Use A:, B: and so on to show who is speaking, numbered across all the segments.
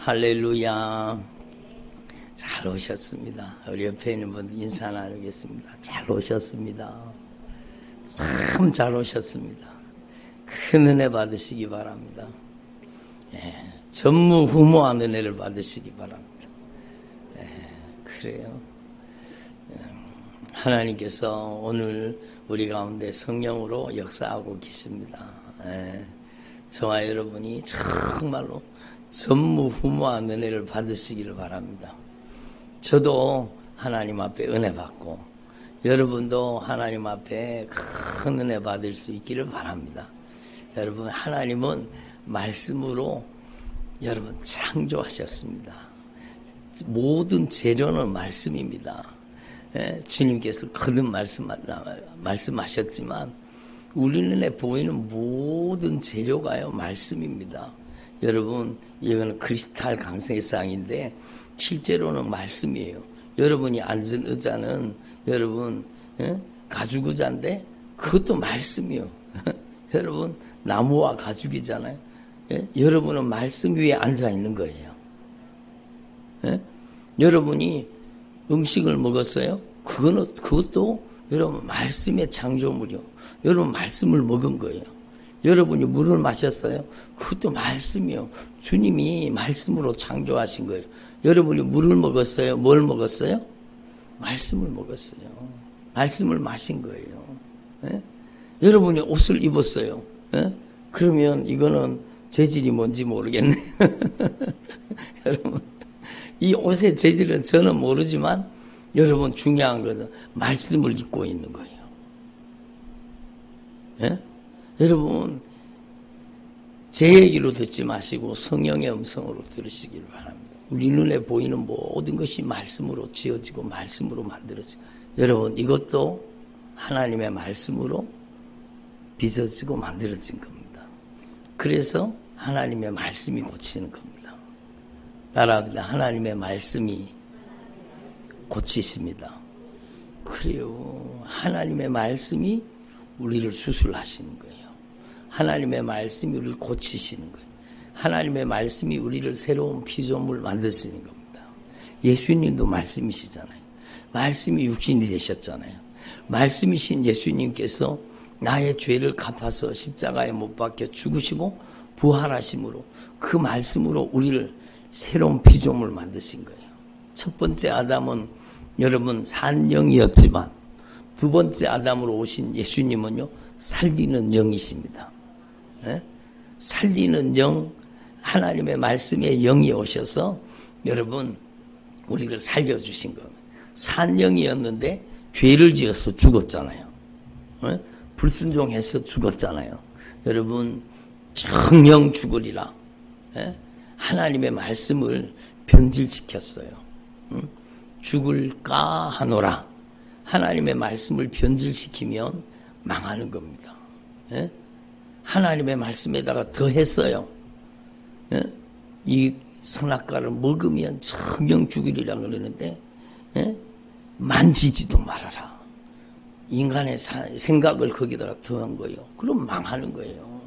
A: 할렐루야. 잘 오셨습니다. 우리 옆에 있는 분 인사 나누겠습니다. 잘 오셨습니다. 참 잘 오셨습니다. 큰 은혜 받으시기 바랍니다. 전무후무한 은혜를 받으시기 바랍니다. 그래요. 하나님께서 오늘 우리 가운데 성령으로 역사하고 계십니다. 저와 여러분이 정말로 전무후무한 은혜를 받으시기를 바랍니다. 저도 하나님 앞에 은혜 받고 여러분도 하나님 앞에 큰 은혜 받을 수 있기를 바랍니다. 여러분, 하나님은 말씀으로 여러분 창조하셨습니다. 모든 재료는 말씀입니다. 주님께서 거듭 말씀하셨지만 우리 눈에 보이는 모든 재료가요 말씀입니다. 여러분, 이거는 크리스탈 강세상인데 실제로는 말씀이에요. 여러분이 앉은 의자는 여러분 가죽 의자인데 그것도 말씀이요. 여러분, 나무와 가죽이잖아요. 여러분은 말씀 위에 앉아 있는 거예요. 여러분이 음식을 먹었어요. 그것도 여러분 말씀의 창조물이요. 여러분 말씀을 먹은 거예요. 여러분이 물을 마셨어요. 그것도 말씀이요. 주님이 말씀으로 창조하신 거예요. 여러분이 물을 먹었어요. 뭘 먹었어요? 말씀을 먹었어요. 말씀을 마신 거예요. 여러분이 옷을 입었어요. 그러면 이거는 재질이 뭔지 모르겠네. 여러분, 이 옷의 재질은 저는 모르지만 여러분 중요한 것은 말씀을 입고 있는 거예요. 여러분, 제 얘기로 듣지 마시고 성령의 음성으로 들으시기를 바랍니다. 우리 눈에 보이는 모든 것이 말씀으로 지어지고 말씀으로 만들어지고, 여러분 이것도 하나님의 말씀으로 빚어지고 만들어진 겁니다. 그래서 하나님의 말씀이 고치는 겁니다. 따라합니다. 하나님의 말씀이 고치십니다. 그래요. 하나님의 말씀이 우리를 수술하시는 거예요. 하나님의 말씀이 우리를 고치시는 거예요. 하나님의 말씀이 우리를 새로운 피조물 만드시는 겁니다. 예수님도 말씀이시잖아요. 말씀이 육신이 되셨잖아요. 말씀이신 예수님께서 나의 죄를 갚아서 십자가에 못 박혀 죽으시고 부활하심으로 그 말씀으로 우리를 새로운 피조물 만드신 거예요. 첫 번째 아담은 여러분 산영이었지만 두 번째 아담으로 오신 예수님은요 살리는 영이십니다. 살리는 영, 하나님의 말씀의 영이 오셔서 여러분 우리를 살려주신 겁니다. 산영이었는데 죄를 지어서 죽었잖아요. 불순종해서 죽었잖아요. 여러분 정령 죽으리라. 하나님의 말씀을 변질시켰어요. 죽을까 하노라. 하나님의 말씀을 변질시키면 망하는 겁니다. 하나님의 말씀에다가 더했어요. 이 선악과를 먹으면 정령 죽으리라 그러는데 만지지도 말아라. 인간의 생각을 거기다가 더한 거예요. 그럼 망하는 거예요.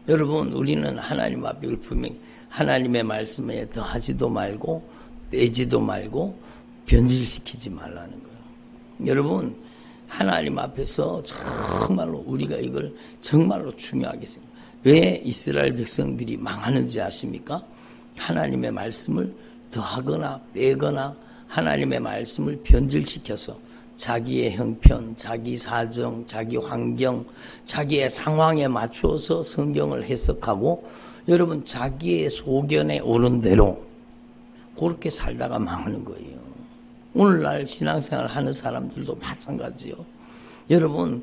A: 여러분, 우리는 하나님 앞에 분명히 하나님의 말씀에 더하지도 말고 빼지도 말고 변질시키지 말라는 거예요. 여러분, 하나님 앞에서 정말로 우리가 이걸 정말로 중요하게 생각해요. 왜 이스라엘 백성들이 망하는지 아십니까? 하나님의 말씀을 더하거나 빼거나 하나님의 말씀을 변질시켜서 자기의 형편, 자기 사정, 자기 환경, 자기의 상황에 맞춰서 성경을 해석하고 여러분 자기의 소견에 오른 대로 그렇게 살다가 망하는 거예요. 오늘날 신앙생활 하는 사람들도 마찬가지요. 여러분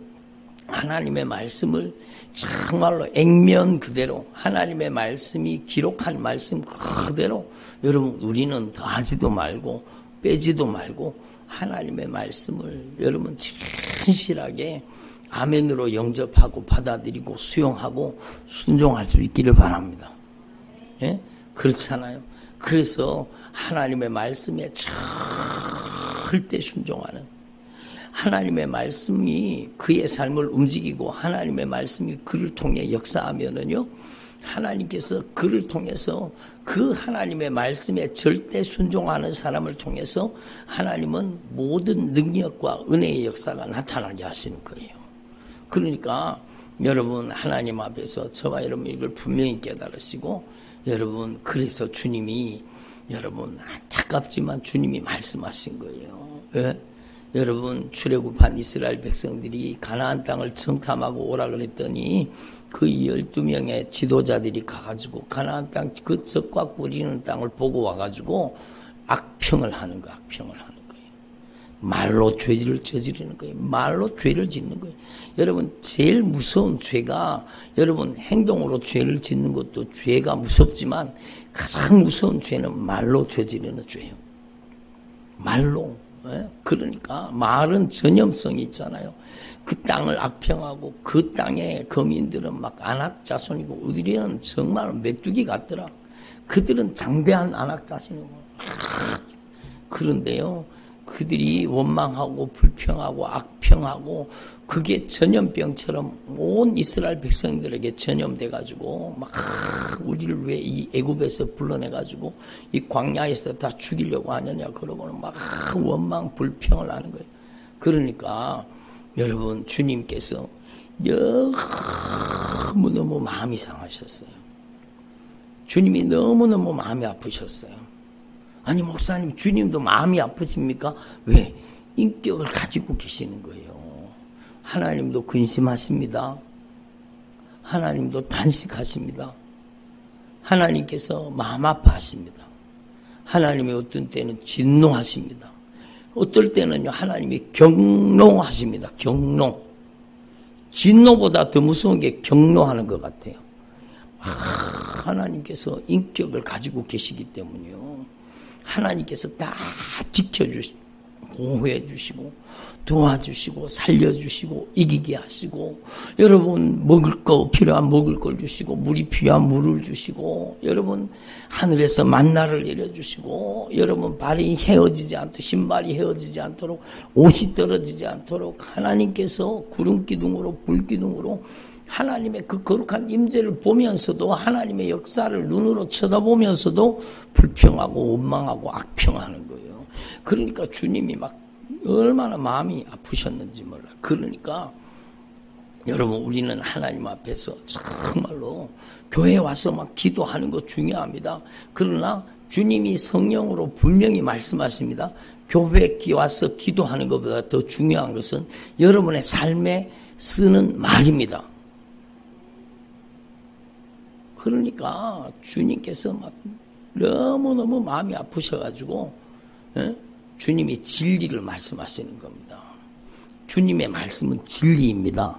A: 하나님의 말씀을 정말로 액면 그대로 하나님의 말씀이 기록한 말씀 그대로 여러분 우리는 더하지도 말고 빼지도 말고 하나님의 말씀을 여러분 진실하게 아멘으로 영접하고 받아들이고 수용하고 순종할 수 있기를 바랍니다. 그렇잖아요. 그래서 하나님의 말씀에 절대 순종하는 하나님의 말씀이 그의 삶을 움직이고 하나님의 말씀이 그를 통해 역사하면은요 하나님께서 그를 통해서 그 하나님의 말씀에 절대 순종하는 사람을 통해서 하나님은 모든 능력과 은혜의 역사가 나타나게 하시는 거예요. 그러니까 여러분 하나님 앞에서 저와 여러분 이걸 분명히 깨달으시고 여러분 그래서 주님이 여러분 안타깝지만 주님이 말씀하신 거예요. 왜? 여러분 출애굽한 이스라엘 백성들이 가나안 땅을 정탐하고 오라 그랬더니 그 12명의 지도자들이 가가지고 가나안 땅 그 적과 뿌리는 땅을 보고 와가지고 악평을 하는 거예요. 악평을 하는 거예요. 말로 죄를 저지르는 거예요. 말로 죄를 짓는 거예요. 여러분 제일 무서운 죄가 여러분 행동으로 죄를 짓는 것도 죄가 무섭지만 가장 무서운 죄는 말로 저지르는 죄예요. 말로. 그러니까 말은 전염성이 있잖아요. 그 땅을 악평하고 그 땅의 거민들은 막 안악 자손이고 우리는 정말 메뚜기 같더라. 그들은 장대한 안악 자손이고 그런데요 그들이 원망하고 불평하고 악평하고 그게 전염병처럼 온 이스라엘 백성들에게 전염돼 가지고 막 우리를 왜 이 애굽에서 불러내 가지고 이 광야에서 다 죽이려고 하느냐 그러고는 막 원망 불평을 하는 거예요. 그러니까 여러분 주님께서 너무너무 마음이 상하셨어요. 주님이 너무너무 마음이 아프셨어요. 아니 목사님 주님도 마음이 아프십니까? 왜? 인격을 가지고 계시는 거예요. 하나님도 근심하십니다. 하나님도 단식하십니다. 하나님께서 마음 아파하십니다. 하나님이 어떤 때는 진노하십니다. 어떨 때는요 하나님이 경노하십니다. 경노. 진노보다 더 무서운 게 경노하는 것 같아요. 하나님께서 인격을 가지고 계시기 때문이요. 하나님께서 다 지켜주시고 보호해 주시고 도와주시고 살려주시고 이기게 하시고 여러분 먹을 거 필요한 먹을 걸 주시고 물이 필요한 물을 주시고 여러분 하늘에서 만나를 내려주시고 여러분 발이 헤어지지 않도록 신발이 헤어지지 않도록 옷이 떨어지지 않도록 하나님께서 구름기둥으로 불기둥으로 하나님의 그 거룩한 임재를 보면서도 하나님의 역사를 눈으로 쳐다보면서도 불평하고 원망하고 악평하는 거예요. 그러니까 주님이 막 얼마나 마음이 아프셨는지 몰라. 그러니까 여러분 우리는 하나님 앞에서 정말로 교회에 와서 막 기도하는 거 중요합니다. 그러나 주님이 성령으로 분명히 말씀하십니다. 교회에 와서 기도하는 것보다 더 중요한 것은 여러분의 삶에 쓰는 말입니다. 그러니까 주님께서 막 너무너무 마음이 아프셔가지고 주님이 진리를 말씀하시는 겁니다. 주님의 말씀은 진리입니다.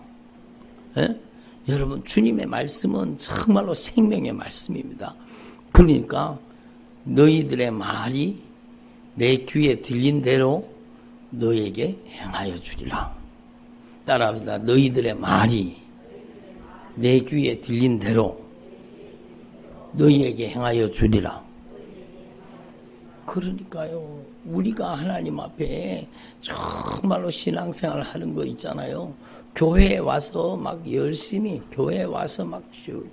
A: 여러분 주님의 말씀은 정말로 생명의 말씀입니다. 그러니까 너희들의 말이 내 귀에 들린 대로 너에게 행하여 주리라. 따라합니다. 너희들의 말이 내 귀에 들린 대로 너희에게 행하여 주리라. 그러니까요 우리가 하나님 앞에 정말로 신앙생활 하는 거 있잖아요. 교회에 와서 막 열심히 교회에 와서 막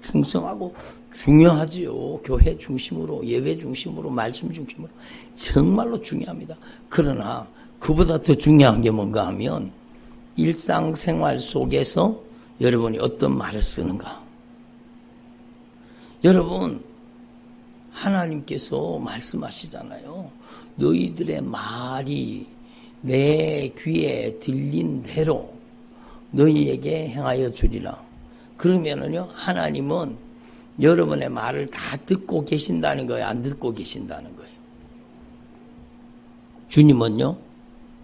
A: 충성하고 중요하지요. 교회 중심으로 예배 중심으로 말씀 중심으로 정말로 중요합니다. 그러나 그보다 더 중요한 게 뭔가 하면 일상생활 속에서 여러분이 어떤 말을 쓰는가. 여러분 하나님께서 말씀하시잖아요. 너희들의 말이 내 귀에 들린 대로 너희에게 행하여 주리라. 그러면은요 하나님은 여러분의 말을 다 듣고 계신다는 거예요? 안 듣고 계신다는 거예요? 주님은요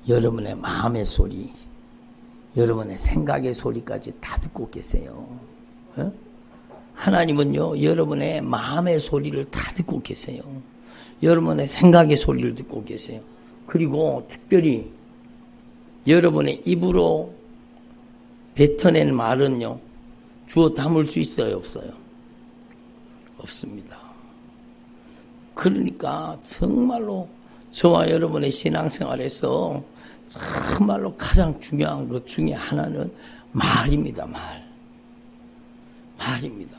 A: 여러분의 마음의 소리 여러분의 생각의 소리까지 다 듣고 계세요. 하나님은요 여러분의 마음의 소리를 다 듣고 계세요. 여러분의 생각의 소리를 듣고 계세요. 그리고 특별히 여러분의 입으로 뱉어낸 말은요 주워 담을 수 있어요 없어요? 없습니다. 그러니까 정말로 저와 여러분의 신앙생활에서 정말로 가장 중요한 것 중에 하나는 말입니다. 말입니다.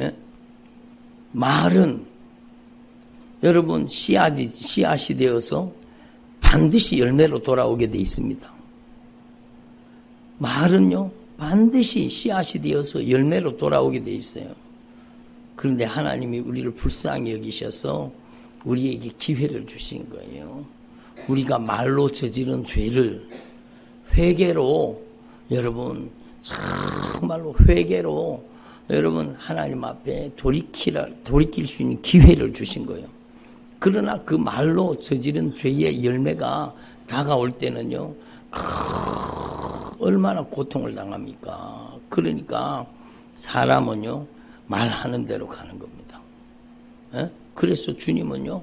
A: 예? 말은 여러분 씨앗이 되어서 반드시 열매로 돌아오게 돼 있습니다. 말은요 반드시 씨앗이 되어서 열매로 돌아오게 돼 있어요. 그런데 하나님이 우리를 불쌍히 여기셔서 우리에게 기회를 주신 거예요. 우리가 말로 저지른 죄를 회개로 여러분 정말로 회개로 여러분 하나님 앞에 돌이킬 수 있는 기회를 주신 거예요. 그러나 그 말로 저지른 죄의 열매가 다가올 때는요 얼마나 고통을 당합니까? 그러니까 사람은요 말하는 대로 가는 겁니다. 에? 그래서 주님은요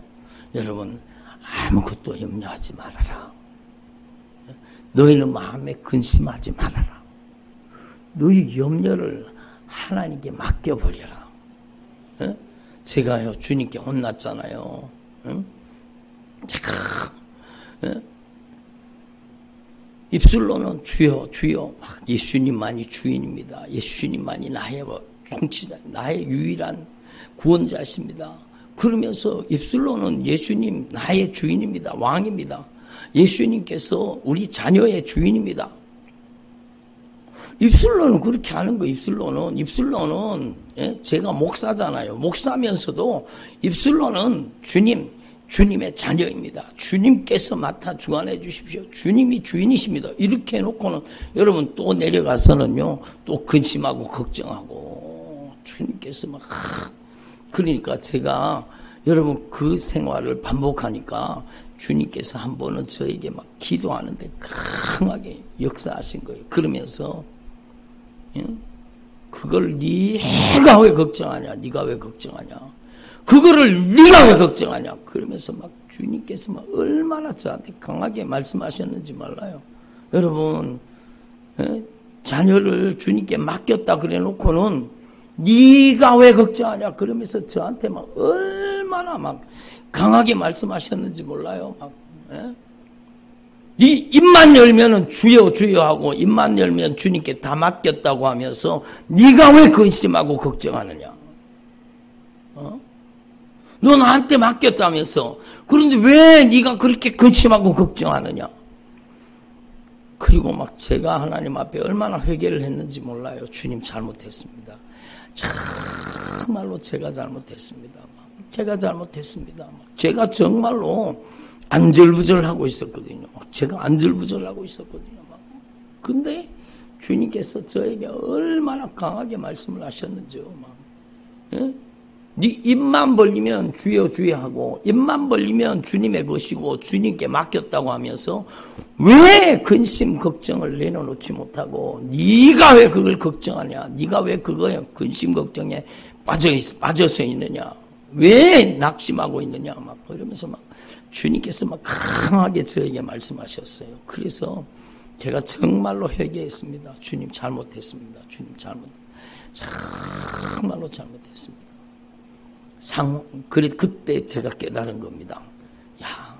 A: 여러분 아무것도 염려하지 말아라. 너희는 마음에 근심하지 말아라. 너희 염려를 하나님께 맡겨버려라. 에? 제가요 주님께 혼났잖아요. 응? 제가 입술로는 주여 주여 막 예수님만이 주인입니다. 예수님만이 나의 통치자, 나의 유일한 구원자십니다. 그러면서 입술로는 예수님 나의 주인입니다. 왕입니다. 예수님께서 우리 자녀의 주인입니다. 입술로는 그렇게 하는 거예요. 입술로는 제가 목사잖아요. 목사면서도 입술로는 주님의 자녀입니다. 주님께서 맡아 주관해 주십시오. 주님이 주인이십니다. 이렇게 해놓고는 여러분 또 내려가서는요 또 근심하고 걱정하고 주님께서 막 그러니까 제가 여러분 그 생활을 반복하니까 주님께서 한 번은 저에게 막 기도하는데 강하게 역사하신 거예요. 그러면서 그걸 네가 왜 걱정하냐? 네가 왜 걱정하냐? 그거를 네가 왜 걱정하냐? 그러면서 막 주님께서 막 얼마나 저한테 강하게 말씀하셨는지 몰라요. 여러분 자녀를 주님께 맡겼다 그래놓고는 네가 왜 걱정하냐? 그러면서 저한테 막 얼마나 막 강하게 말씀하셨는지 몰라요. 막 네 입만 열면은 주여 주여 하고 입만 열면 주님께 다 맡겼다고 하면서 네가 왜 근심하고 걱정하느냐? 너 나한테 맡겼다면서 그런데 왜 네가 그렇게 근심하고 걱정하느냐? 그리고 막 제가 하나님 앞에 얼마나 회개를 했는지 몰라요. 주님 잘못했습니다. 정말로 제가 잘못했습니다. 제가 정말로 안절부절하고 있었거든요. 제가 안절부절하고 있었거든요. 근데 주님께서 저에게 얼마나 강하게 말씀을 하셨는지요. 네 입만 벌리면 주여 주여 하고 입만 벌리면 주님의 것이고 주님께 맡겼다고 하면서 왜 근심 걱정을 내려놓지 못하고 네가 왜 그걸 걱정하냐? 네가 왜 그거에 근심 걱정에 빠져서 있느냐? 왜 낙심하고 있느냐? 막 그러면서 막 주님께서 막 강하게 저에게 말씀하셨어요. 그래서 제가 정말로 회개했습니다. 주님 잘못했습니다. 정말로 잘못했습니다. 그때 제가 깨달은 겁니다. 야,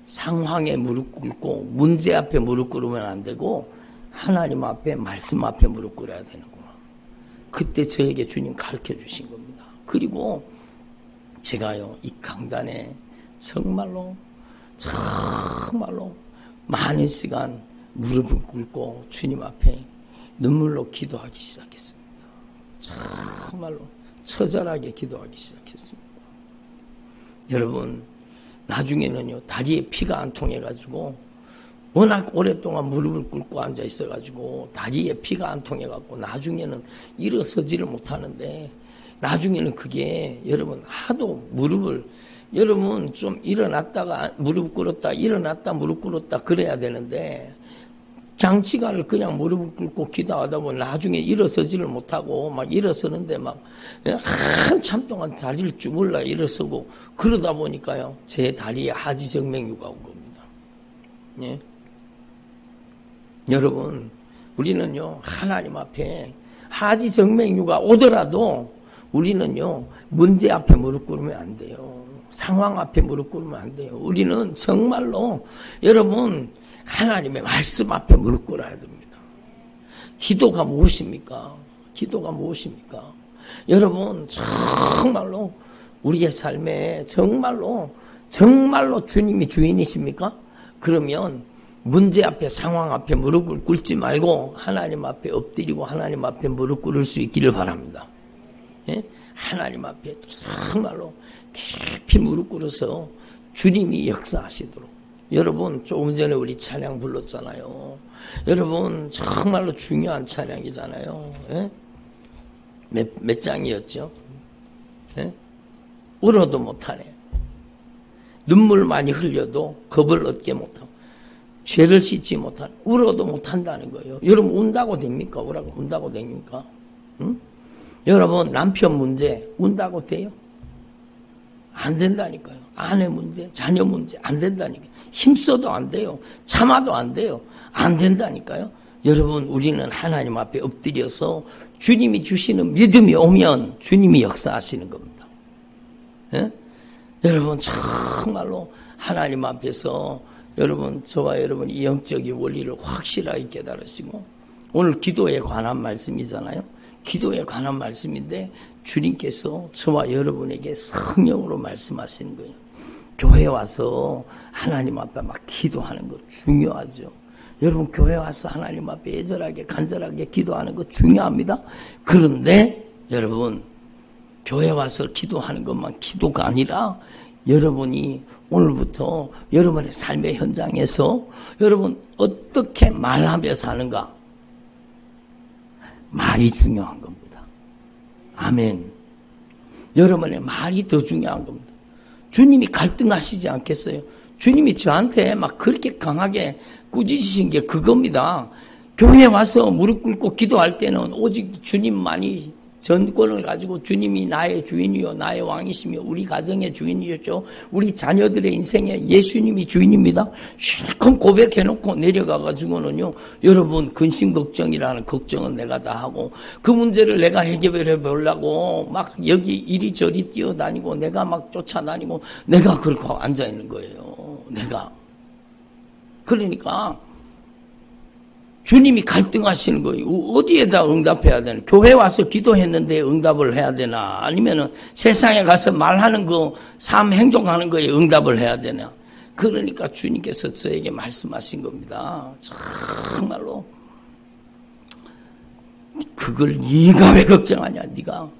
A: 상황에 무릎 꿇고 문제 앞에 무릎 꿇으면 안 되고 하나님 앞에 말씀 앞에 무릎 꿇어야 되는구나. 그때 저에게 주님 가르쳐 주신 겁니다. 그리고 제가요 이 강단에 정말로 많은 시간 무릎을 꿇고 주님 앞에 눈물로 기도하기 시작했습니다. 정말로 처절하게 기도하기 시작했습니다. 여러분 나중에는요 다리에 피가 안 통해가지고 워낙 오랫동안 무릎을 꿇고 앉아 있어가지고 다리에 피가 안 통해갖고 나중에는 일어서지를 못하는데 나중에는 그게 여러분 하도 무릎을 여러분 좀 일어났다가 무릎 꿇었다 일어났다 무릎 꿇었다 그래야 되는데 장시간을 그냥 무릎을 꿇고 기도하다 보면 나중에 일어서지를 못하고 막 일어서는데 막 한참 동안 다리를 주물러 일어서고 그러다 보니까요 제 다리에 하지정맥류가 온 겁니다. 예? 여러분 우리는요 하나님 앞에 하지정맥류가 오더라도 우리는요 문제 앞에 무릎 꿇으면 안 돼요. 상황 앞에 무릎 꿇으면 안 돼요. 우리는 정말로 여러분 하나님의 말씀 앞에 무릎 꿇어야 됩니다. 기도가 무엇입니까? 여러분 정말로 우리의 삶에 정말로 주님이 주인이십니까? 그러면 문제 앞에 상황 앞에 무릎을 꿇지 말고 하나님 앞에 엎드리고 하나님 앞에 무릎 꿇을 수 있기를 바랍니다. 예? 하나님 앞에 정말로 깊이 무릎 꿇어서 주님이 역사하시도록. 여러분 조금 전에 우리 찬양 불렀잖아요. 여러분 정말로 중요한 찬양이잖아요. 예? 몇 장이었죠? 예? 울어도 못하네. 눈물 많이 흘려도 겁을 얻게 못하고 죄를 씻지 못하고 울어도 못한다는 거예요. 여러분 운다고 됩니까? 운다고 됩니까? 응? 여러분 남편 문제 운다고 돼요? 안 된다니까요. 아내 문제, 자녀 문제 안 된다니까요. 힘써도 안 돼요. 참아도 안 돼요. 안 된다니까요. 여러분 우리는 하나님 앞에 엎드려서 주님이 주시는 믿음이 오면 주님이 역사하시는 겁니다. 예? 여러분 정말로 하나님 앞에서 여러분 저와 여러분이 영적인 원리를 확실하게 깨달으시고 오늘 기도에 관한 말씀이잖아요. 기도에 관한 말씀인데 주님께서 저와 여러분에게 성령으로 말씀하시는 거예요. 교회 와서 하나님 앞에 막 기도하는 거 중요하죠. 여러분 교회 와서 하나님 앞에 애절하게 간절하게 기도하는 거 중요합니다. 그런데 여러분 교회 와서 기도하는 것만 기도가 아니라 여러분이 오늘부터 여러분의 삶의 현장에서 여러분 어떻게 말하며 사는가 말이 중요한 겁니다. 아멘. 여러분의 말이 더 중요한 겁니다. 주님이 갈등하시지 않겠어요? 주님이 저한테 막 그렇게 강하게 꾸짖으신 게 그겁니다. 교회에 와서 무릎 꿇고 기도할 때는 오직 주님만이 전권을 가지고 주님이 나의 주인이요 나의 왕이시며 우리 가정의 주인이셨죠. 우리 자녀들의 인생에 예수님이 주인입니다. 실컷 고백해놓고 내려가가지고는요. 여러분 근심 걱정이라는 걱정은 내가 다 하고 그 문제를 내가 해결해 보려고 막 여기 이리저리 뛰어다니고 내가 막 쫓아다니고 내가 그렇게 앉아있는 거예요. 내가. 그러니까 주님이 갈등하시는 거예요. 어디에다 응답해야 되나? 교회 와서 기도했는데 응답을 해야 되나? 아니면은 세상에 가서 말하는 거, 삶 행동하는 거에 응답을 해야 되나? 그러니까 주님께서 저에게 말씀하신 겁니다. 정말로 그걸 네가 왜 걱정하냐? 네가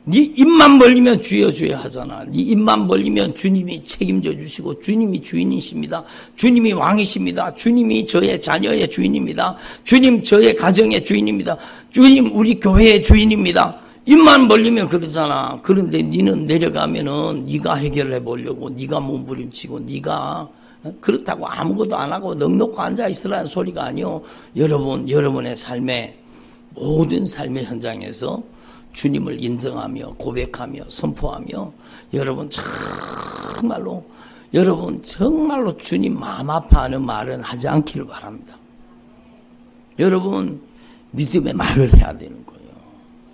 A: 네 입만 벌리면 주여 주여 하잖아. 네 입만 벌리면 주님이 책임져 주시고 주님이 주인이십니다. 주님이 왕이십니다. 주님이 저의 자녀의 주인입니다. 주님 저의 가정의 주인입니다. 주님 우리 교회의 주인입니다. 입만 벌리면 그러잖아. 그런데 너는 내려가면은 네가 해결해 보려고 네가 몸부림치고 네가 그렇다고 아무것도 안 하고 넋놓고 앉아 있으라는 소리가 아니요. 여러분의 삶의 모든 삶의 현장에서 주님을 인정하며 고백하며 선포하며 여러분 정말로 주님 마음 아파하는 말은 하지 않기를 바랍니다. 여러분 믿음의 말을 해야 되는 거예요.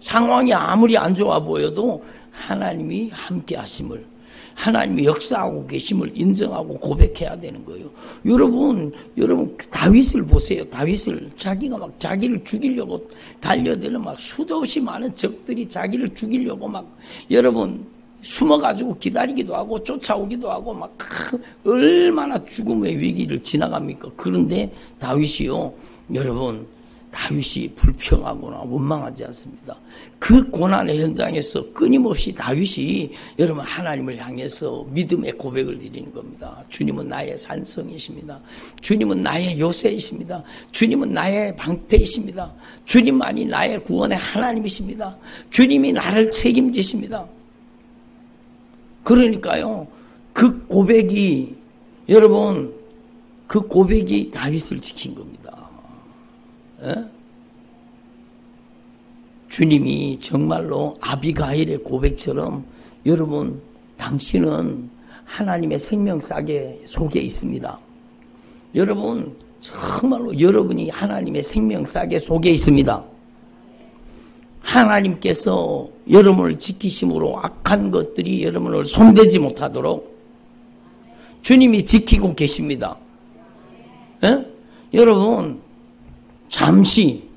A: 상황이 아무리 안 좋아 보여도 하나님이 함께 하심을 하나님이 역사하고 계심을 인정하고 고백해야 되는 거예요. 여러분 다윗을 보세요. 다윗을 자기가 막 자기를 죽이려고 달려드는 막 수도 없이 많은 적들이 자기를 죽이려고 막 여러분 숨어가지고 기다리기도 하고 쫓아오기도 하고 막 얼마나 죽음의 위기를 지나갑니까? 그런데 다윗이요, 여러분 다윗이 불평하거나 원망하지 않습니다. 그 고난의 현장에서 끊임없이 다윗이 여러분 하나님을 향해서 믿음의 고백을 드리는 겁니다. 주님은 나의 산성이십니다. 주님은 나의 요새이십니다. 주님은 나의 방패이십니다. 주님만이 나의 구원의 하나님이십니다. 주님이 나를 책임지십니다. 그러니까요, 그 고백이 여러분 그 고백이 다윗을 지킨 겁니다. 에? 주님이 정말로 아비가일의 고백처럼 여러분 당신은 하나님의 생명싸개 속에 있습니다. 여러분 정말로 여러분이 하나님의 생명싸개 속에 있습니다. 하나님께서 여러분을 지키심으로 악한 것들이 여러분을 손대지 못하도록 주님이 지키고 계십니다. 에? 여러분 잠시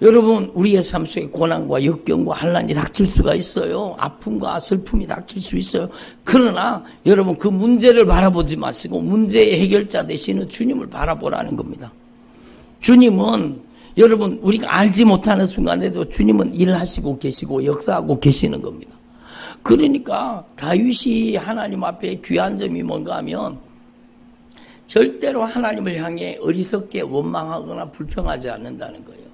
A: 여러분, 우리의 삶 속에 고난과 역경과 환난이 닥칠 수가 있어요. 아픔과 슬픔이 닥칠 수 있어요. 그러나 여러분, 그 문제를 바라보지 마시고 문제의 해결자 되시는 주님을 바라보라는 겁니다. 주님은 여러분, 우리가 알지 못하는 순간에도 주님은 일하시고 계시고 역사하고 계시는 겁니다. 그러니까 다윗이 하나님 앞에 귀한 점이 뭔가 하면 절대로 하나님을 향해 어리석게 원망하거나 불평하지 않는다는 거예요.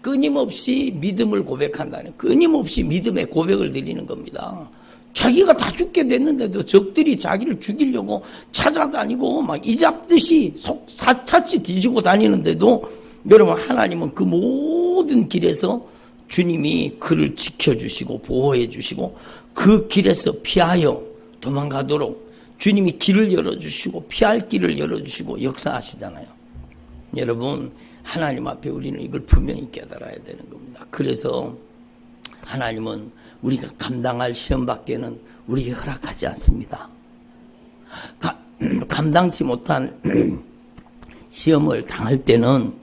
A: 끊임없이 믿음을 고백한다는, 끊임없이 믿음의 고백을 드리는 겁니다. 자기가 다 죽게 됐는데도 적들이 자기를 죽이려고 찾아다니고 막 이잡듯이 사차치 뒤지고 다니는데도 여러분, 하나님은 그 모든 길에서 주님이 그를 지켜주시고 보호해 주시고 그 길에서 피하여 도망가도록 주님이 길을 열어주시고 피할 길을 열어주시고 역사하시잖아요. 여러분, 하나님 앞에 우리는 이걸 분명히 깨달아야 되는 겁니다. 그래서 하나님은 우리가 감당할 시험밖에는 우리에게 허락하지 않습니다. 감당치 못한 시험을 당할 때는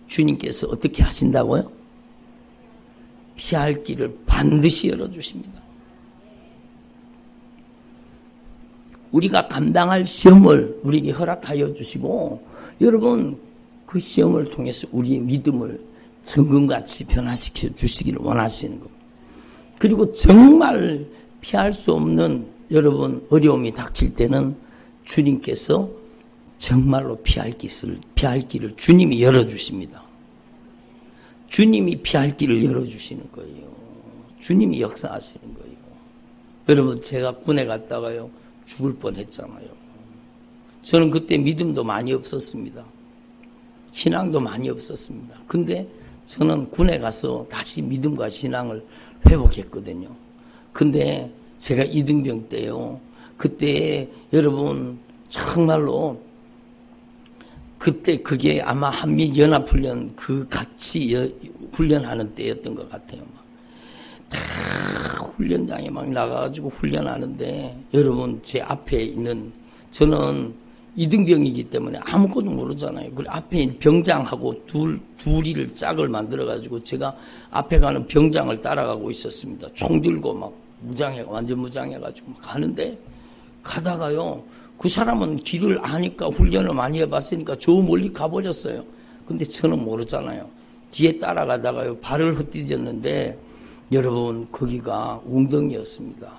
A: 주님께서 어떻게 하신다고요? 피할 길을 반드시 열어주십니다. 우리가 감당할 시험을 우리에게 허락하여 주시고, 여러분, 그 시험을 통해서 우리의 믿음을 성금같이 변화시켜 주시기를 원하시는 겁니다. 그리고 정말 피할 수 없는 여러분 어려움이 닥칠 때는 주님께서 정말로 피할 길을 주님이 열어주십니다. 주님이 피할 길을 열어주시는 거예요. 주님이 역사하시는 거예요. 여러분, 제가 군에 갔다가요, 죽을 뻔했잖아요. 저는 그때 믿음도 많이 없었습니다. 신앙도 많이 없었습니다. 근데 저는 군에 가서 다시 믿음과 신앙을 회복했거든요. 근데 제가 이등병 때요, 그때 여러분 정말로 그때 그게 아마 한미연합훈련 그 같이 훈련하는 때였던 것 같아요. 다 훈련장에 막 나가가지고 훈련하는데, 여러분 제 앞에 있는, 저는 이등병이기 때문에 아무것도 모르잖아요. 그 앞에 병장하고 둘이를 짝을 만들어가지고 제가 앞에 가는 병장을 따라가고 있었습니다. 총 들고 막 완전 무장해가지고 가는데, 가다가요, 그 사람은 길을 아니까 훈련을 많이 해봤으니까 저 멀리 가버렸어요. 근데 저는 모르잖아요. 뒤에 따라가다가요, 발을 헛디뎠는데, 여러분, 거기가 웅덩이였습니다.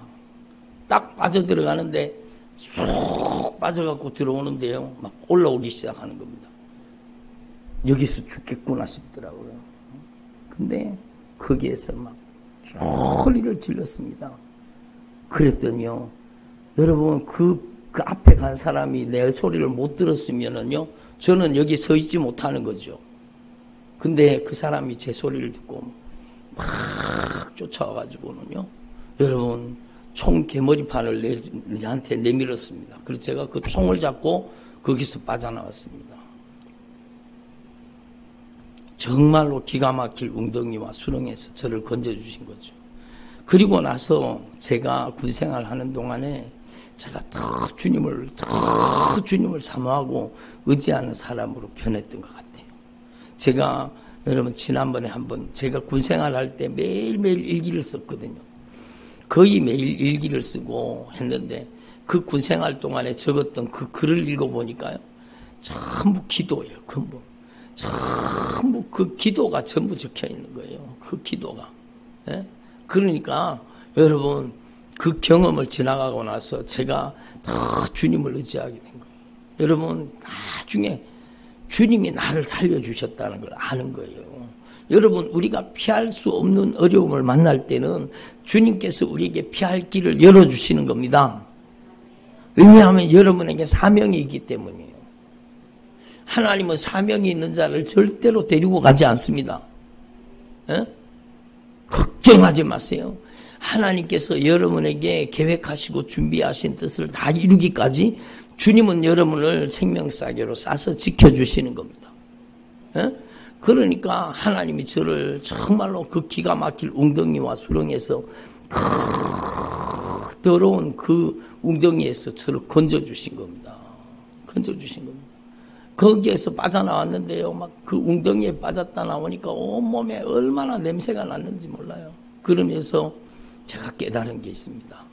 A: 딱 빠져들어가는데 쏙 빠져갖고 들어오는데요, 막 올라오기 시작하는 겁니다. 여기서 죽겠구나 싶더라고요. 근데 거기에서 막 소리를 질렀습니다. 그랬더니요, 여러분, 그 앞에 간 사람이 내 소리를 못 들었으면은요, 저는 여기 서 있지 못하는 거죠. 근데 그 사람이 제 소리를 듣고 막 쫓아와가지고는요, 여러분, 총 개머리판을 내한테 내밀었습니다. 그래서 제가 그 총을 잡고 거기서 빠져나왔습니다. 정말로 기가 막힐 웅덩이와 수렁에서 저를 건져주신 거죠. 그리고 나서 제가 군생활 하는 동안에 제가 더 주님을 사모하고 의지하는 사람으로 변했던 것 같아요. 제가 여러분, 지난번에 한번 제가 군생활 할 때 매일매일 일기를 썼거든요. 거의 매일 일기를 쓰고 했는데, 그 군생활 동안에 적었던 그 글을 읽어보니까요, 전부 기도예요. 전부 그 기도가 전부 적혀 있는 거예요. 그 기도가. 예? 그러니까 여러분, 그 경험을 지나가고 나서 제가 더 주님을 의지하게 된 거예요. 여러분, 나중에 주님이 나를 살려주셨다는 걸 아는 거예요. 여러분, 우리가 피할 수 없는 어려움을 만날 때는 주님께서 우리에게 피할 길을 열어주시는 겁니다. 왜냐하면 여러분에게 사명이 있기 때문이에요. 하나님은 사명이 있는 자를 절대로 데리고 가지 않습니다. 에? 걱정하지 마세요. 하나님께서 여러분에게 계획하시고 준비하신 뜻을 다 이루기까지 주님은 여러분을 생명사계로 싸서 지켜주시는 겁니다. 에? 그러니까 하나님이 저를 정말로 그 기가 막힐 웅덩이와 수렁에서, 더러운 그 웅덩이에서 저를 건져주신 겁니다. 건져주신 겁니다. 거기에서 빠져나왔는데요. 막 그 웅덩이에 빠졌다 나오니까 온몸에 얼마나 냄새가 났는지 몰라요. 그러면서 제가 깨달은 게 있습니다.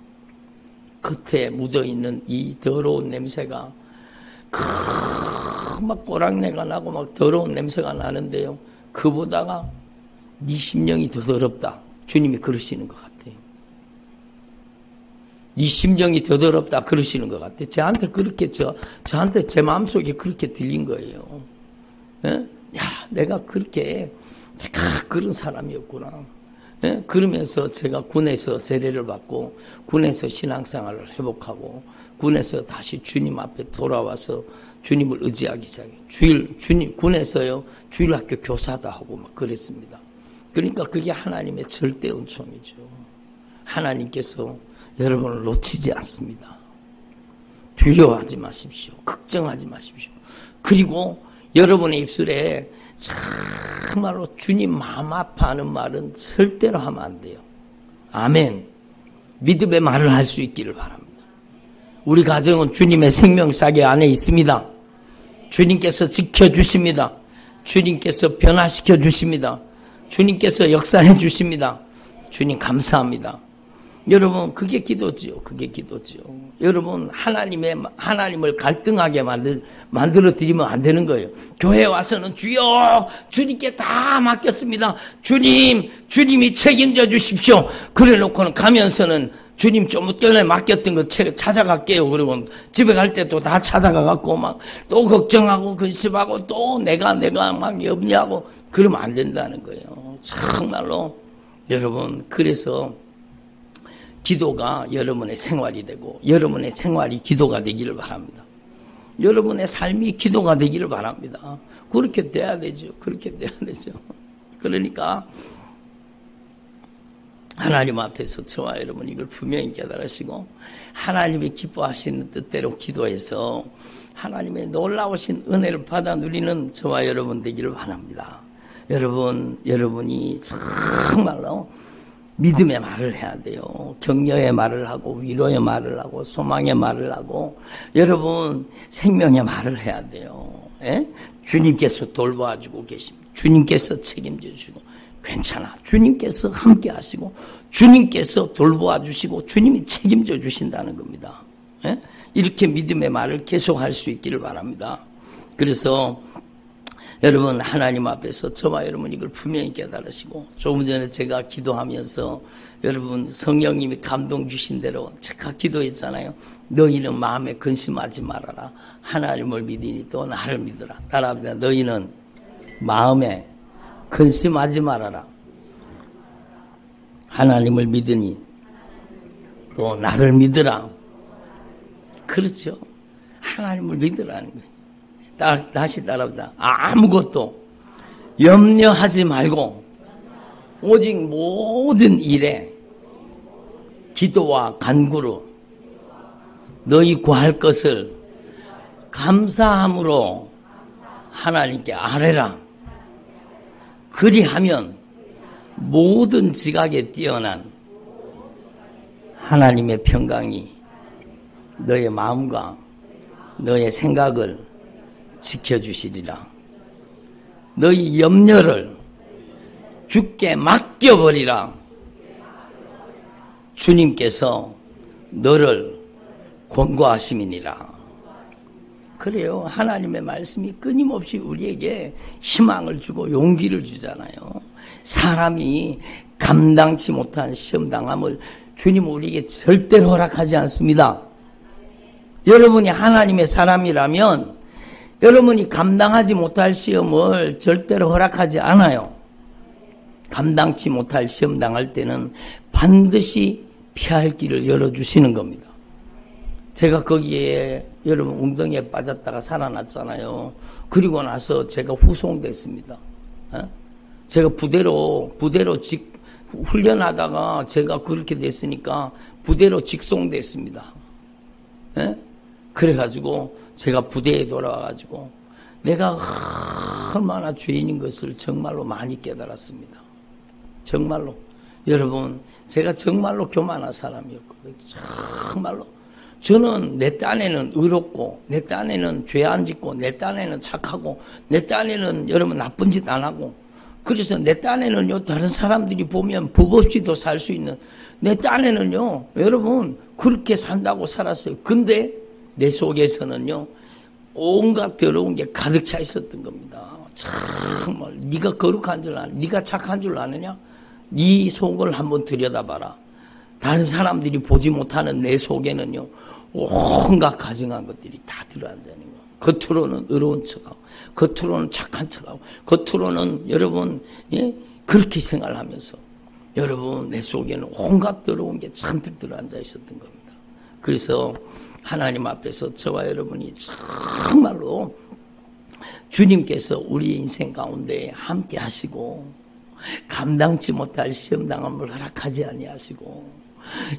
A: 겉에 묻어있는 이 더러운 냄새가 막 꼬랑내가 나고 막 더러운 냄새가 나는데요. 그보다가 네 심령이 더 더럽다. 주님이 그러시는 것 같아요. 네 심령이 더 더럽다 그러시는 것 같아요. 저한테 그렇게 저한테 제 마음속에 그렇게 들린 거예요. 예? 야, 내가 그런 사람이었구나. 예? 그러면서 제가 군에서 세례를 받고 군에서 신앙생활을 회복하고 군에서 다시 주님 앞에 돌아와서 주님을 의지하기 시작해요. 주님 군에서요 주일학교 교사도 하고 막 그랬습니다. 그러니까 그게 하나님의 절대 은총이죠. 하나님께서 여러분을 놓치지 않습니다. 두려워하지 마십시오. 걱정하지 마십시오. 그리고 여러분의 입술에 정말로 주님 마음 아파하는 말은 절대로 하면 안 돼요. 아멘. 믿음의 말을 할 수 있기를 바랍니다. 우리 가정은 주님의 생명사계 안에 있습니다. 주님께서 지켜주십니다. 주님께서 변화시켜 주십니다. 주님께서 역사해 주십니다. 주님 감사합니다. 여러분 그게 기도지요. 그게 기도지요. 여러분 하나님을 갈등하게 만들어 드리면 안 되는 거예요. 교회에 와서는 주여 주님께 다 맡겼습니다. 주님이 책임져 주십시오. 그래 놓고는 가면서는 주님 좀 전에 맡겼던 거 찾아갈게요. 그리고 집에 갈 때 또 다 찾아가 갖고 막 또 걱정하고 근심하고 또 내가 막 염려하고 그러면 안 된다는 거예요. 정말로 여러분 그래서 기도가 여러분의 생활이 되고 여러분의 생활이 기도가 되기를 바랍니다. 여러분의 삶이 기도가 되기를 바랍니다. 그렇게 돼야 되죠. 그렇게 돼야 되죠. 그러니까 하나님 앞에서 저와 여러분 이걸 분명히 깨달으시고 하나님이 기뻐하시는 뜻대로 기도해서 하나님의 놀라우신 은혜를 받아 누리는 저와 여러분 되기를 바랍니다. 여러분이 정말로 믿음의 말을 해야 돼요. 격려의 말을 하고 위로의 말을 하고 소망의 말을 하고 여러분 생명의 말을 해야 돼요. 예? 주님께서 돌봐주고 계십니다. 주님께서 책임져 주시고 괜찮아. 주님께서 함께 하시고 주님께서 돌보아 주시고 주님이 책임져 주신다는 겁니다. 예? 이렇게 믿음의 말을 계속할 수 있기를 바랍니다. 그래서 여러분 하나님 앞에서 저와 여러분 이걸 분명히 깨달으시고 조금 전에 제가 기도하면서 여러분 성령님이 감동 주신 대로 제가 기도했잖아요. 너희는 마음에 근심하지 말아라. 하나님을 믿으니 또 나를 믿으라. 따라합니다. 너희는 마음에 근심하지 말아라. 하나님을 믿으니 또 나를 믿으라. 그렇죠. 하나님을 믿으라는 거예요. 다시 따라합니다. 아무것도 염려하지 말고 오직 모든 일에 기도와 간구로 너희 구할 것을 감사함으로 하나님께 아뢰라. 그리하면 모든 지각에 뛰어난 하나님의 평강이 너의 마음과 너의 생각을 지켜주시리라. 너희 염려를 주께 맡겨버리라. 주님께서 너를 권고하심이니라. 그래요. 하나님의 말씀이 끊임없이 우리에게 희망을 주고 용기를 주잖아요. 사람이 감당치 못한 시험당함을 주님은 우리에게 절대로 허락하지 않습니다. 여러분이 하나님의 사람이라면 여러분이 감당하지 못할 시험을 절대로 허락하지 않아요. 감당치 못할 시험 당할 때는 반드시 피할 길을 열어주시는 겁니다. 제가 거기에 여러분 웅덩이에 빠졌다가 살아났잖아요. 그리고 나서 제가 후송됐습니다. 제가 부대로 훈련하다가 제가 그렇게 됐으니까 부대로 직송됐습니다. 그래가지고 제가 부대에 돌아와가지고 내가 얼마나 죄인인 것을 정말로 많이 깨달았습니다. 정말로. 여러분 제가 정말로 교만한 사람이었거든요. 정말로 저는 내 딴에는 의롭고, 내 딴에는 죄 안 짓고, 내 딴에는 착하고, 내 딴에는 여러분 나쁜 짓 안 하고, 그래서 내 딴에는요, 다른 사람들이 보면 법 없이도 살 수 있는, 내 딴에는요, 여러분, 그렇게 산다고 살았어요. 근데 내 속에서는요, 온갖 더러운 게 가득 차 있었던 겁니다. 정말, 네가 거룩한 줄 아냐? 네가 착한 줄 아느냐? 네 속을 한번 들여다봐라. 다른 사람들이 보지 못하는 내 속에는요, 온갖 가증한 것들이 다 들어앉는 거. 겉으로는 의로운 척하고, 겉으로는 착한 척하고, 겉으로는 여러분, 예? 그렇게 생활하면서, 여러분, 내 속에는 온갖 더러운 게 잔뜩 들어앉아 있었던 겁니다. 그래서 하나님 앞에서 저와 여러분이 정말로 주님께서 우리 인생 가운데 함께 하시고, 감당치 못할 시험당함을 허락하지 아니하시고,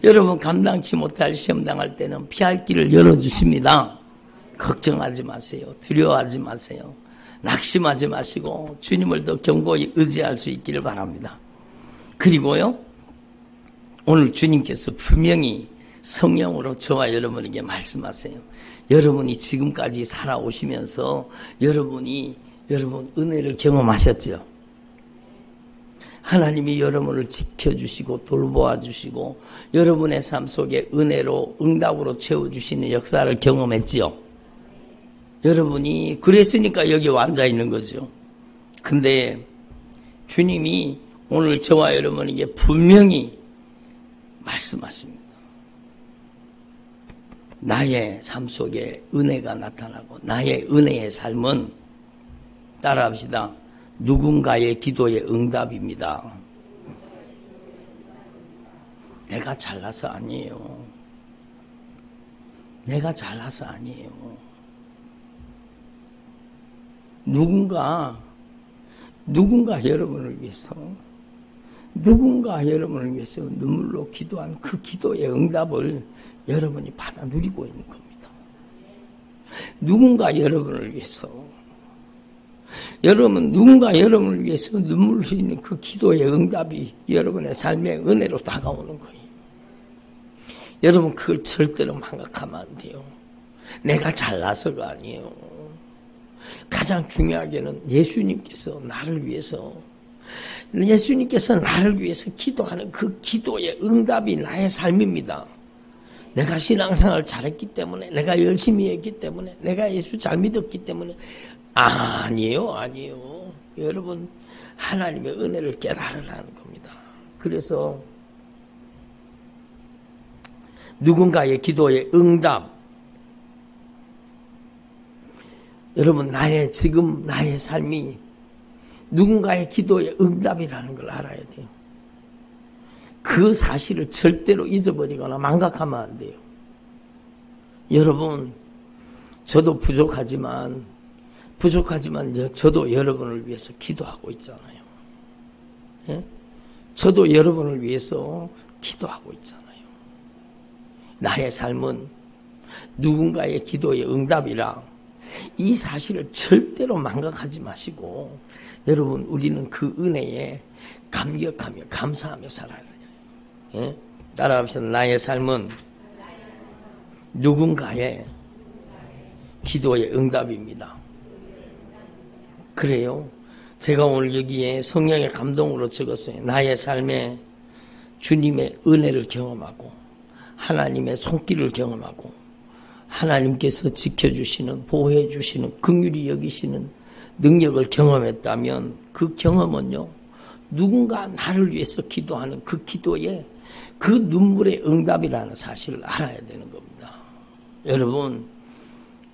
A: 여러분 감당치 못할 시험 당할 때는 피할 길을 열어주십니다. 걱정하지 마세요. 두려워하지 마세요. 낙심하지 마시고 주님을 더 견고히 의지할 수 있기를 바랍니다. 그리고요, 오늘 주님께서 분명히 성령으로 저와 여러분에게 말씀하세요. 여러분이 지금까지 살아오시면서 여러분 은혜를 경험하셨죠? 하나님이 여러분을 지켜주시고 돌보아주시고 여러분의 삶 속에 은혜로 응답으로 채워주시는 역사를 경험했지요. 여러분이 그랬으니까 여기 앉아 있는 거죠. 근데 주님이 오늘 저와 여러분에게 분명히 말씀하십니다. 나의 삶 속에 은혜가 나타나고 나의 은혜의 삶은, 따라합시다, 누군가의 기도의 응답입니다. 내가 잘나서 아니에요. 내가 잘나서 아니에요. 누군가 여러분을 위해서, 누군가 여러분을 위해서 눈물로 기도한 그 기도의 응답을 여러분이 받아 누리고 있는 겁니다. 누군가 여러분을 위해서, 누군가 여러분을 위해서 눈물 흘리는 그 기도의 응답이 여러분의 삶의 은혜로 다가오는 거예요. 여러분 그걸 절대로 망각하면 안 돼요. 내가 잘나서가 아니에요. 가장 중요하게는 예수님께서 나를 위해서 기도하는 그 기도의 응답이 나의 삶입니다. 내가 신앙생활을 잘했기 때문에, 내가 열심히 했기 때문에, 내가 예수 잘 믿었기 때문에, 아니에요. 여러분, 하나님의 은혜를 깨달으라는 겁니다. 그래서 누군가의 기도의 응답, 여러분 지금 나의 삶이 누군가의 기도의 응답이라는 걸 알아야 돼요. 그 사실을 절대로 잊어버리거나 망각하면 안 돼요. 여러분, 저도 부족하지만 저도 여러분을 위해서 기도하고 있잖아요. 예? 저도 여러분을 위해서 기도하고 있잖아요. 나의 삶은 누군가의 기도의 응답이라, 이 사실을 절대로 망각하지 마시고, 여러분, 우리는 그 은혜에 감격하며 감사하며 살아야 돼요. 예? 따라합시다. 나의 삶은 누군가의 기도의 응답입니다. 그래요. 제가 오늘 여기에 성령의 감동으로 적었어요. 나의 삶에 주님의 은혜를 경험하고 하나님의 손길을 경험하고 하나님께서 지켜주시는, 보호해주시는, 긍휼히 여기시는 능력을 경험했다면 그 경험은요, 누군가 나를 위해서 기도하는 그 기도에 그 눈물의 응답이라는 사실을 알아야 되는 겁니다. 여러분,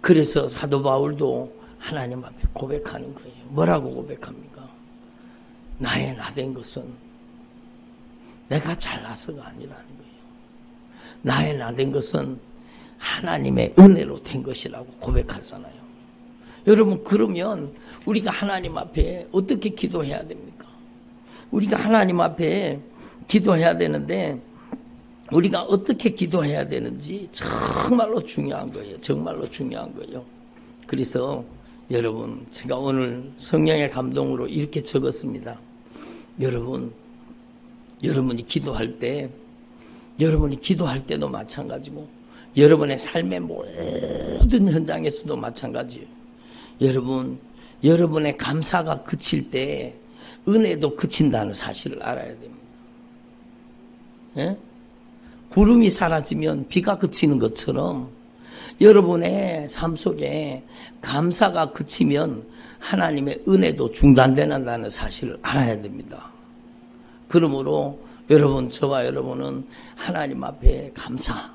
A: 그래서 사도 바울도 하나님 앞에 고백하는 거예요. 뭐라고 고백합니까? 나의 나된 것은 내가 잘나서가 아니라는 거예요. 나의 나된 것은 하나님의 은혜로 된 것이라고 고백하잖아요. 여러분, 그러면 우리가 하나님 앞에 어떻게 기도해야 됩니까? 우리가 하나님 앞에 기도해야 되는데, 우리가 어떻게 기도해야 되는지 정말로 중요한 거예요. 정말로 중요한 거예요. 그래서 여러분, 제가 오늘 성령의 감동으로 이렇게 적었습니다. 여러분이 기도할 때도 마찬가지고, 여러분의 삶의 모든 현장에서도 마찬가지예요. 여러분, 여러분의 감사가 그칠 때 은혜도 그친다는 사실을 알아야 됩니다. 예? 구름이 사라지면 비가 그치는 것처럼 여러분의 삶 속에 감사가 그치면 하나님의 은혜도 중단된다는 사실을 알아야 됩니다. 그러므로 여러분, 저와 여러분은 하나님 앞에 감사,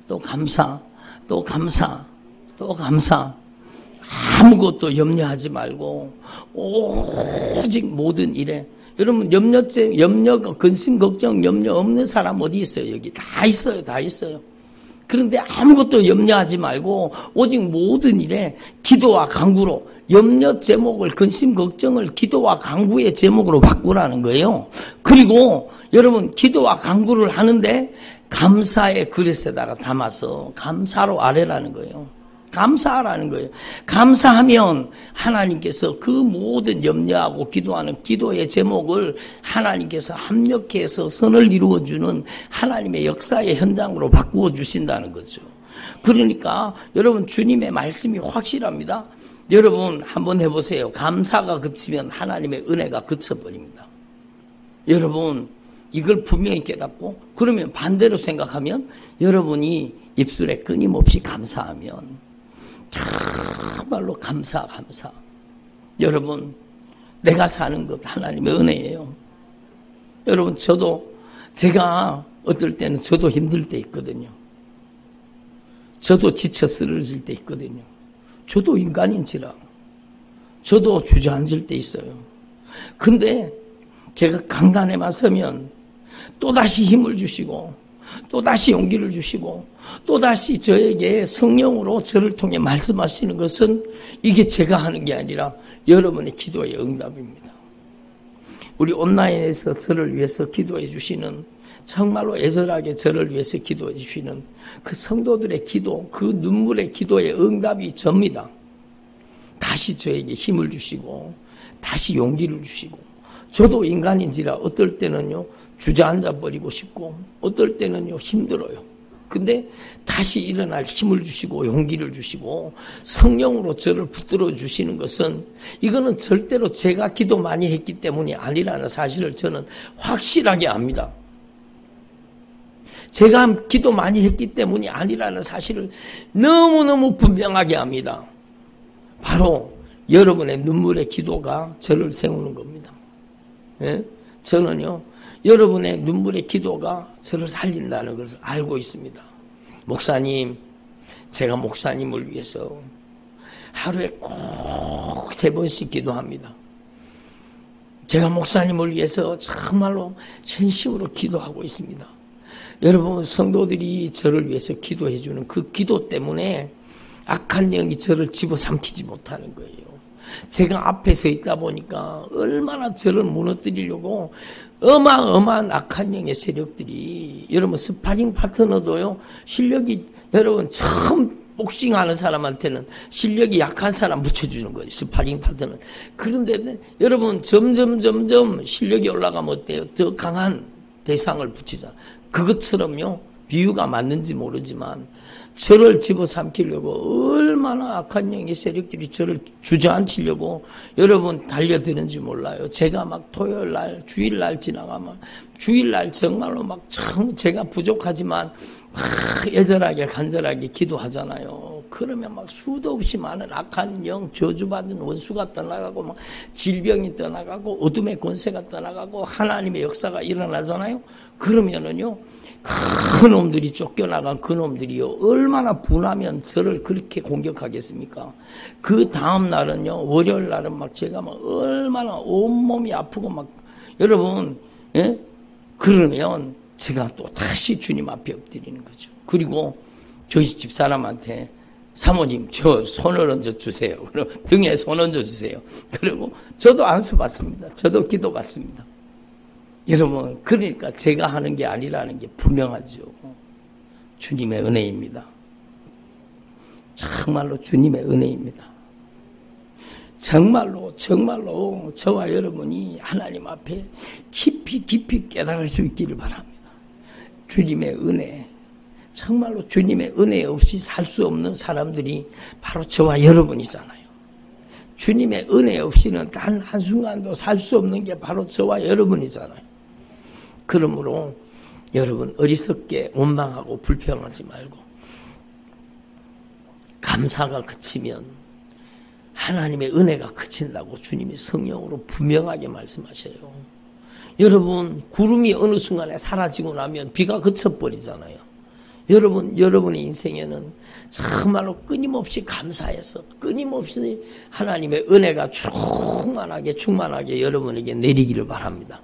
A: 또 감사, 또 감사, 또 감사, 아무것도 염려하지 말고 오직 모든 일에, 여러분 염려가 근심 걱정 염려 없는 사람 어디 있어요? 여기 다 있어요. 다 있어요. 그런데 아무것도 염려하지 말고 오직 모든 일에 기도와 간구로, 염려 제목을, 근심 걱정을 기도와 간구의 제목으로 바꾸라는 거예요. 그리고 여러분, 기도와 간구를 하는데 감사의 그릇에다가 담아서 감사로 아뢰라는 거예요. 감사하라는 거예요. 감사하면 하나님께서 그 모든 염려하고 기도하는 기도의 제목을 하나님께서 합력해서 선을 이루어주는 하나님의 역사의 현장으로 바꾸어 주신다는 거죠. 그러니까 여러분, 주님의 말씀이 확실합니다. 여러분 한번 해보세요. 감사가 그치면 하나님의 은혜가 그쳐버립니다. 여러분, 이걸 분명히 깨닫고, 그러면 반대로 생각하면, 여러분이 입술에 끊임없이 감사하면 정말로 감사. 여러분, 내가 사는 것 하나님의 은혜예요. 여러분, 제가 어떨 때는 저도 힘들 때 있거든요. 저도 지쳐 쓰러질 때 있거든요. 저도 인간인지라 저도 주저앉을 때 있어요. 근데 제가 강단에만 서면 또다시 힘을 주시고, 또다시 용기를 주시고, 또다시 저에게 성령으로 저를 통해 말씀하시는 것은 이게 제가 하는 게 아니라 여러분의 기도의 응답입니다. 우리 온라인에서 저를 위해서 기도해 주시는, 정말로 애절하게 저를 위해서 기도해 주시는 그 성도들의 기도, 그 눈물의 기도의 응답이 접니다. 다시 저에게 힘을 주시고, 다시 용기를 주시고, 저도 인간인지라 어떨 때는요 주저앉아 버리고 싶고, 어떨 때는요 힘들어요. 근데 다시 일어날 힘을 주시고 용기를 주시고 성령으로 저를 붙들어 주시는 것은, 이거는 절대로 제가 기도 많이 했기 때문이 아니라는 사실을 저는 확실하게 압니다. 제가 기도 많이 했기 때문이 아니라는 사실을 너무너무 분명하게 압니다. 바로 여러분의 눈물의 기도가 저를 세우는 겁니다. 예? 저는요, 여러분의 눈물의 기도가 저를 살린다는 것을 알고 있습니다. 목사님, 제가 목사님을 위해서 하루에 꼭 3번씩 기도합니다. 제가 목사님을 위해서 정말로 전심으로 기도하고 있습니다. 여러분, 성도들이 저를 위해서 기도해 주는 그 기도 때문에 악한 영이 저를 집어삼키지 못하는 거예요. 제가 앞에 서 있다 보니까 얼마나 저를 무너뜨리려고 어마어마한 악한 영의 세력들이, 여러분 스파링 파트너도요, 실력이, 여러분 처음 복싱하는 사람한테는 실력이 약한 사람 붙여주는 거예요, 스파링 파트너. 그런데 여러분 점점 실력이 올라가면 어때요? 더 강한 대상을 붙이잖아. 그것처럼요, 비유가 맞는지 모르지만 저를 집어삼키려고 얼마나 악한 영의 세력들이 저를 주저앉히려고 여러분 달려드는지 몰라요. 제가 막 토요일날, 주일날 지나가면, 주일날 정말로 막 참 제가 부족하지만 막 애절하게 간절하게 기도하잖아요. 그러면 막 수도 없이 많은 악한 영, 저주받은 원수가 떠나가고, 막 질병이 떠나가고, 어둠의 권세가 떠나가고, 하나님의 역사가 일어나잖아요. 그러면은요, 그 놈들이 쫓겨나간 그 놈들이요, 얼마나 분하면 저를 그렇게 공격하겠습니까? 그 다음 날은요, 월요일 날은 막 제가 막 얼마나 온몸이 아프고 막, 여러분, 예? 그러면 제가 또 다시 주님 앞에 엎드리는 거죠. 그리고 저희 집 사람한테, 사모님, 저 손을 얹어 주세요. 그리고 등에 손 얹어 주세요. 그리고 저도 안수 받습니다. 저도 기도 받습니다. 여러분, 그러니까 제가 하는 게 아니라는 게 분명하죠. 주님의 은혜입니다. 정말로 주님의 은혜입니다. 정말로 저와 여러분이 하나님 앞에 깊이 깨달을 수 있기를 바랍니다. 주님의 은혜, 정말로 주님의 은혜 없이 살 수 없는 사람들이 바로 저와 여러분이잖아요. 주님의 은혜 없이는 단 한순간도 살 수 없는 게 바로 저와 여러분이잖아요. 그러므로 여러분 어리석게 원망하고 불평하지 말고 감사가 그치면 하나님의 은혜가 그친다고 주님이 성령으로 분명하게 말씀하셔요. 여러분 구름이 어느 순간에 사라지고 나면 비가 그쳐버리잖아요. 여러분의 인생에는 정말로 끊임없이 감사해서 끊임없이 하나님의 은혜가 충만하게 여러분에게 내리기를 바랍니다.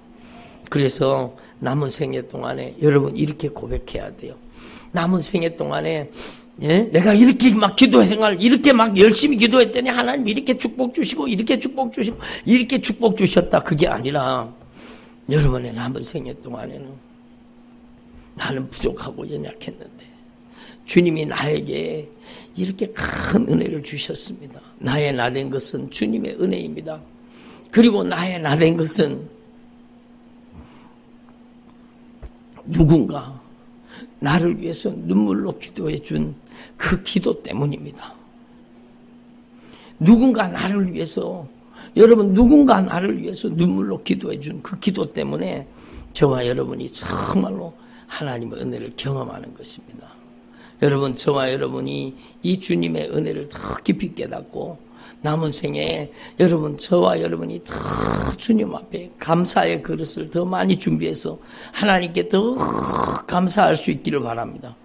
A: 그래서 남은 생애 동안에 여러분 이렇게 고백해야 돼요. 남은 생애 동안에 내가 이렇게 막 기도 생활 이렇게 막 열심히 기도했더니 하나님 이렇게 축복 주시고 이렇게 축복 주시고 이렇게 축복 주셨다. 그게 아니라 여러분의 남은 생애 동안에는 나는 부족하고 연약했는데 주님이 나에게 이렇게 큰 은혜를 주셨습니다. 나의 나된 것은 주님의 은혜입니다. 그리고 나의 나된 것은 누군가 나를 위해서 눈물로 기도해 준 그 기도 때문입니다. 누군가 나를 위해서 누군가 나를 위해서 눈물로 기도해 준 그 기도 때문에 저와 여러분이 정말로 하나님의 은혜를 경험하는 것입니다. 여러분 저와 여러분이 이 주님의 은혜를 더 깊이 깨닫고 남은 생에 여러분 저와 여러분이 더 주님 앞에 감사의 그릇을 더 많이 준비해서 하나님께 더 감사할 수 있기를 바랍니다.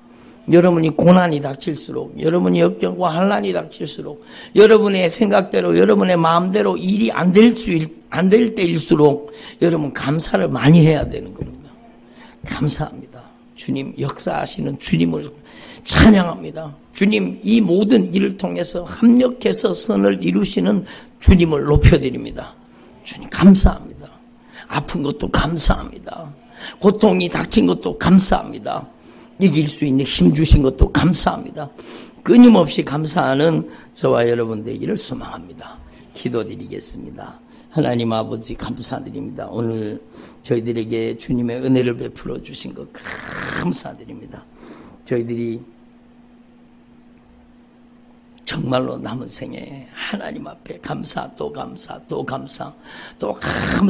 A: 여러분이 고난이 닥칠수록 여러분이 역경과 환난이 닥칠수록 여러분의 생각대로 여러분의 마음대로 일이 안 될 때일수록 여러분 감사를 많이 해야 되는 겁니다. 감사합니다. 주님 역사하시는 주님을 찬양합니다. 주님 이 모든 일을 통해서 합력해서 선을 이루시는 주님을 높여드립니다. 주님 감사합니다. 아픈 것도 감사합니다. 고통이 닥친 것도 감사합니다. 이길 수 있는 힘 주신 것도 감사합니다. 끊임없이 감사하는 저와 여러분 되기를 소망합니다. 기도드리겠습니다. 하나님 아버지 감사드립니다. 오늘 저희들에게 주님의 은혜를 베풀어 주신 것 감사드립니다. 저희들이 정말로 남은 생에 하나님 앞에 감사 또 감사 또 감사 또 감사